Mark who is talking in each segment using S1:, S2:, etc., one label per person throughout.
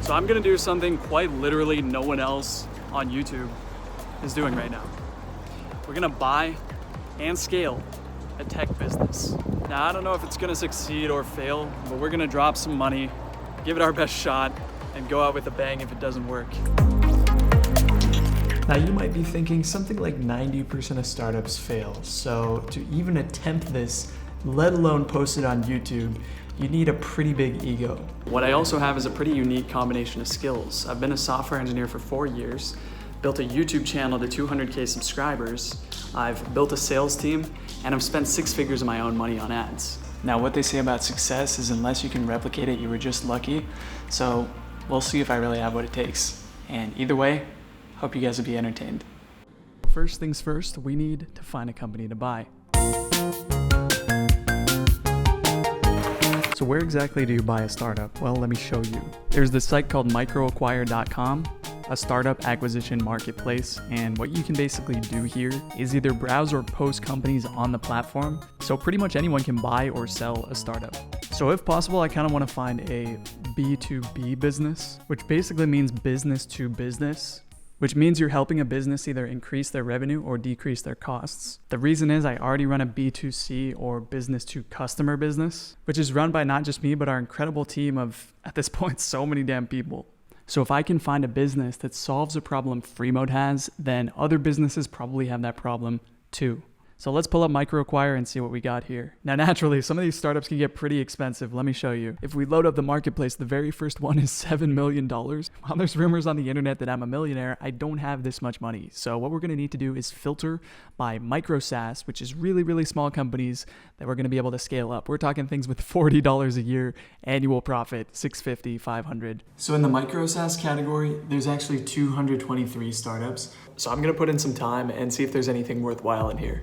S1: So I'm gonna do something quite literally no one else on YouTube is doing right now. We're gonna buy and scale a tech business. Now, I don't know if it's gonna succeed or fail, but we're gonna drop some money, give it our best shot, and go out with a bang if it doesn't work.
S2: Now you might be thinking something like 90% of startups fail. So to even attempt this, let alone post it on YouTube, you need a pretty big ego.
S1: What I also have is a pretty unique combination of skills. I've been a software engineer for 4 years, built a YouTube channel to 200K subscribers, I've built a sales team, and I've spent 6 figures of my own money on ads. Now what they say about success is unless you can replicate it, you were just lucky. So we'll see if I really have what it takes. And either way, hope you guys will be entertained. First things first, we need to find a company to buy. So where exactly do you buy a startup? Well, let me show you. There's this site called microacquire.com, a startup acquisition marketplace. And what you can basically do here is either browse or post companies on the platform. So pretty much anyone can buy or sell a startup. So if possible, I kind of want to find a B2B business, which basically means business to business, which means you're helping a business either increase their revenue or decrease their costs. The reason is I already run a B2C or business to customer business, which is run by not just me, but our incredible team of, at this point, so many damn people. So if I can find a business that solves a problem Freemode has, then other businesses probably have that problem too. So let's pull up MicroAcquire and see what we got here. Now, naturally, some of these startups can get pretty expensive. Let me show you. If we load up the marketplace, the very first one is $7 million. While there's rumors on the internet that I'm a millionaire, I don't have this much money. So what we're gonna need to do is filter by micro SaaS, which is really, really small companies that we're gonna be able to scale up. We're talking things with $40 a year, annual profit, $650, $500. So in the micro SaaS category, there's actually 223 startups. So I'm gonna put in some time and see if there's anything worthwhile in here.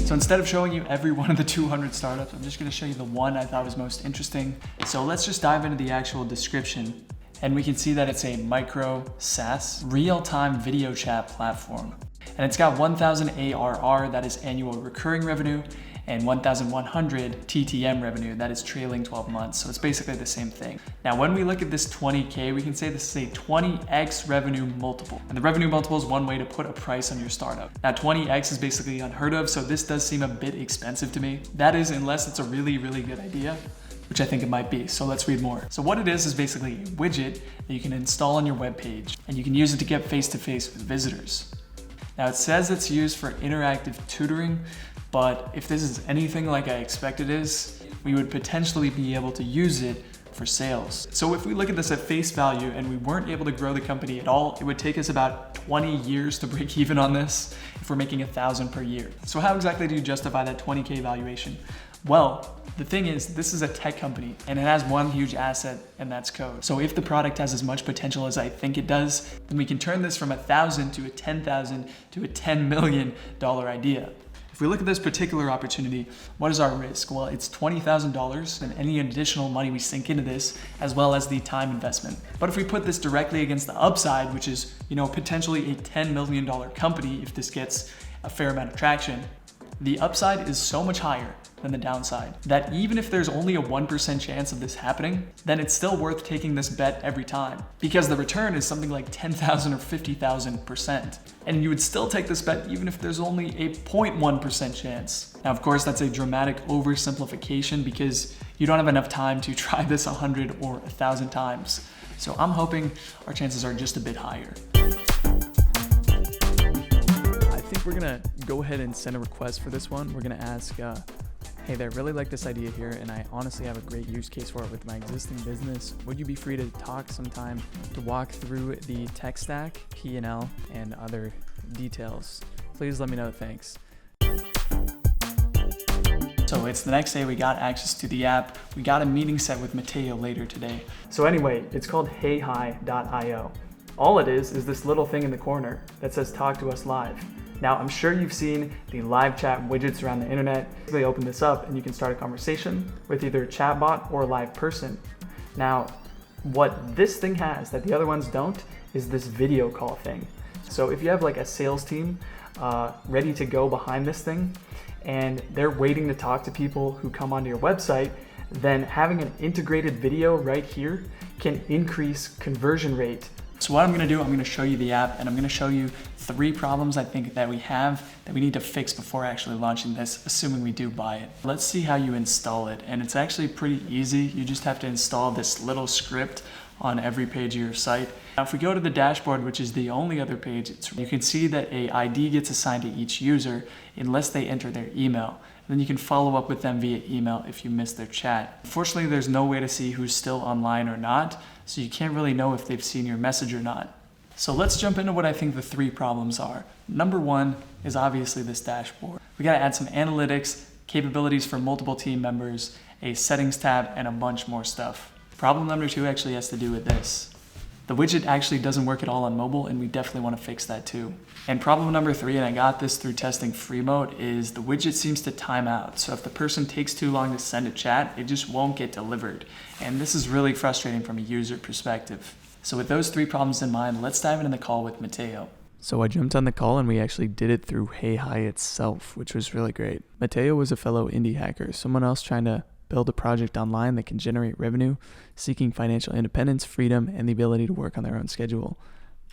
S1: So instead of showing you every one of the 200 startups, I'm just gonna show you the one I thought was most interesting. So let's just dive into the actual description. And we can see that it's a micro SaaS, real-time video chat platform. And it's got 1,000 ARR, that is annual recurring revenue, and 1,100 TTM revenue, that is trailing 12 months. So it's basically the same thing. Now, when we look at this 20K, we can say this is a 20x revenue multiple. And the revenue multiple is one way to put a price on your startup. Now, 20x is basically unheard of, so this does seem a bit expensive to me. That is, unless it's a really, really good idea, which I think it might be. So let's read more. So what it is basically a widget that you can install on your web page, and you can use it to get face-to-face with visitors. Now, it says it's used for interactive tutoring, but if this is anything like I expect it is, we would potentially be able to use it for sales. So if we look at this at face value and we weren't able to grow the company at all, it would take us about 20 years to break even on this if we're making 1,000 per year. So how exactly do you justify that 20K valuation? Well, the thing is, this is a tech company and it has one huge asset, and that's code. So if the product has as much potential as I think it does, then we can turn this from 1,000 to a 10,000 to a $10 million idea. If we look at this particular opportunity, what is our risk? Well, it's $20,000 and any additional money we sink into this, as well as the time investment. But if we put this directly against the upside, which is, potentially a $10 million company if this gets a fair amount of traction, the upside is so much higher than the downside that even if there's only a 1% chance of this happening, then it's still worth taking this bet every time, because the return is something like 10,000 or 50,000%. And you would still take this bet even if there's only a 0.1% chance. Now, of course, that's a dramatic oversimplification because you don't have enough time to try this 100 or 1,000 times. So I'm hoping our chances are just a bit higher. I think we're gonna go ahead and send a request for this one. We're gonna ask, hey there, really like this idea here, and I honestly have a great use case for it with my existing business. Would you be free to talk sometime to walk through the tech stack, P&L, and other details? Please let me know, thanks. So it's the next day, we got access to the app. We got a meeting set with Mateo later today. So anyway, it's called heyhi.io. All it is this little thing in the corner that says talk to us live. Now, I'm sure you've seen the live chat widgets around the internet. They open this up and you can start a conversation with either a chatbot or a live person. Now, What this thing has that the other ones don't is this video call thing. So if you have like a sales team ready to go behind this thing and they're waiting to talk to people who come onto your website, then having an integrated video right here can increase conversion rate. So what I'm gonna do, I'm gonna show you the app and I'm gonna show you 3 problems I think that we have that we need to fix before actually launching this, assuming we do buy it. Let's see how you install it. And it's actually pretty easy. You just have to install this little script on every page of your site. Now, if we go to the dashboard, which is the only other page, you can see that a ID gets assigned to each user unless they enter their email. And then you can follow up with them via email if you miss their chat. Unfortunately, there's no way to see who's still online or not, so you can't really know if they've seen your message or not. So let's jump into what I think the 3 problems are. Number 1 is obviously this dashboard. We gotta add some analytics, capabilities for multiple team members, a settings tab, and a bunch more stuff. Problem number 2 actually has to do with this. The widget actually doesn't work at all on mobile, and we definitely want to fix that too. And problem number 3, and I got this through testing free mode, is the widget seems to time out. So if the person takes too long to send a chat, it just won't get delivered. And this is really frustrating from a user perspective. So with those 3 problems in mind, let's dive into the call with Mateo.
S2: So I jumped on the call and we actually did it through Hey Hi itself, which was really great. Mateo was a fellow indie hacker, someone else trying to build a project online that can generate revenue, seeking financial independence, freedom, and the ability to work on their own schedule.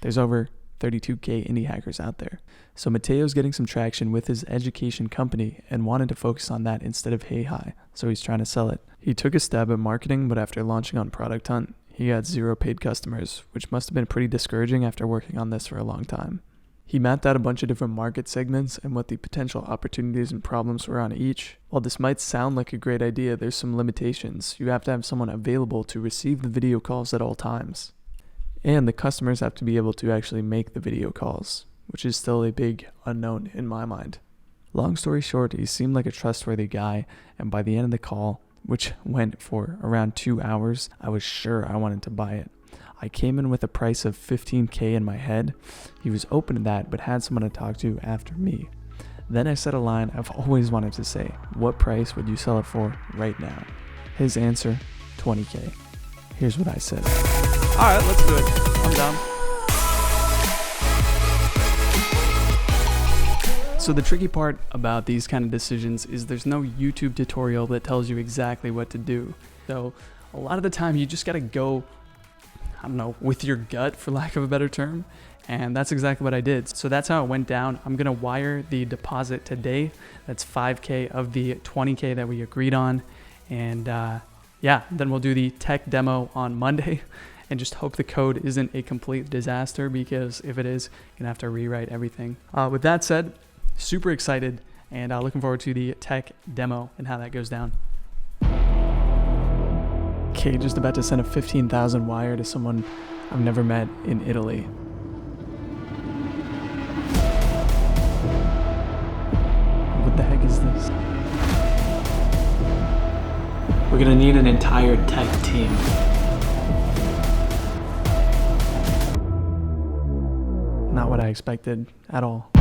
S2: There's over 32K indie hackers out there. So Mateo's getting some traction with his education company and wanted to focus on that instead of Hey Hi, so he's trying to sell it. He took a stab at marketing, but after launching on Product Hunt, he got 0 paid customers, which must have been pretty discouraging after working on this for a long time. He mapped out a bunch of different market segments and what the potential opportunities and problems were on each. While this might sound like a great idea, there's some limitations. You have to have someone available to receive the video calls at all times. And the customers have to be able to actually make the video calls, which is still a big unknown in my mind. Long story short, he seemed like a trustworthy guy, and by the end of the call, which went for around 2 hours, I was sure I wanted to buy it. I came in with a price of $15K in my head. He was open to that, but had someone to talk to after me. Then I said a line I've always wanted to say. What price would you sell it for right now? His answer, 20K. Here's what I said.
S1: All right, let's do it. I'm down. So the tricky part about these kind of decisions is there's no YouTube tutorial that tells you exactly what to do. So a lot of the time you just gotta go, I don't know, with your gut, for lack of a better term. And that's exactly what I did. So that's how it went down. I'm gonna wire the deposit today. That's 5K of the 20K that we agreed on. And yeah, then we'll do the tech demo on Monday and just hope the code isn't a complete disaster, because if it is, you're gonna have to rewrite everything. With that said, super excited and looking forward to the tech demo and how that goes down.
S2: Okay, just about to send a 15,000 wire to someone I've never met in Italy. What the heck is this?
S1: We're gonna need an entire tech team.
S2: Not what I expected at all.